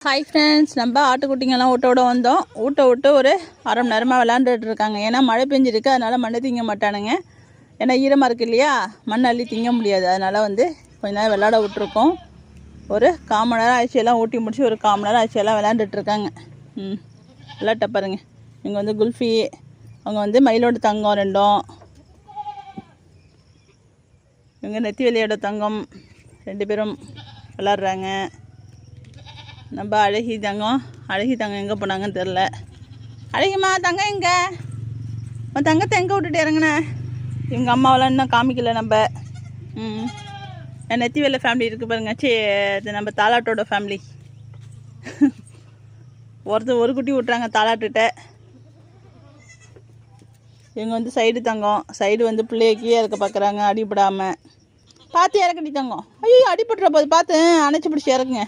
Hi friends, நம்ம ஆட்டுக்குட்டிங்கெல்லாம் ஊட்ட வந்தோம். ஊட்ட விட்டு ஒரு அரை மணி நேரமாக விளாண்டுட்டு இருக்காங்க. ஏன்னா மழை பெஞ்சிருக்கு, அதனால் மண்ணை திங்க மாட்டானுங்க. ஏன்னா ஈரமாக இருக்குது இல்லையா, மண் அள்ளி திங்க முடியாது. அதனால் கொஞ்ச நேரம் விளாட விட்ருக்கோம். ஒரு 1/4 மணி நேரம் ஆச்சு, எல்லாம் ஊட்டி முடிச்சு ஒரு 1/4 மணி நேரம் ஆச்சு, எல்லாம் விளாண்டுட்ருக்காங்க. விளாட்ட பாருங்க. இங்கே குல்ஃபி, அவங்க மயிலோட தங்கம் ரெண்டும், இவங்க நெத்திவெளியோட தங்கம், 2 பேரும் விளாட்றாங்க. நம்ம அழகி தங்கம் எங்கே போனாங்கன்னு தெரில. அழகிம்மா, தங்கம் எங்கே? உன் தங்கத்தை எங்கே விட்டுட்டு இறங்குன? இவங்க அம்மாவெல்லாம் இன்னும் காமிக்கல நம்ம. நெத்திவேல ஃபேமிலி இருக்குது பாருங்க. இது நம்ம தாலாட்டோட ஃபேமிலி. ஒரு குட்டி விட்றாங்க தாலாட்டுட்ட. இவங்க சைடு தங்கம், சைடு பிள்ளைய கீழே இருக்க பார்க்குறாங்க அடிபடாமல். பார்த்து இறக்கடி தங்கம். ஐயோ, அடிபட்டுற போது பார்த்து அணைச்சி பிடிச்சி இறக்குங்க.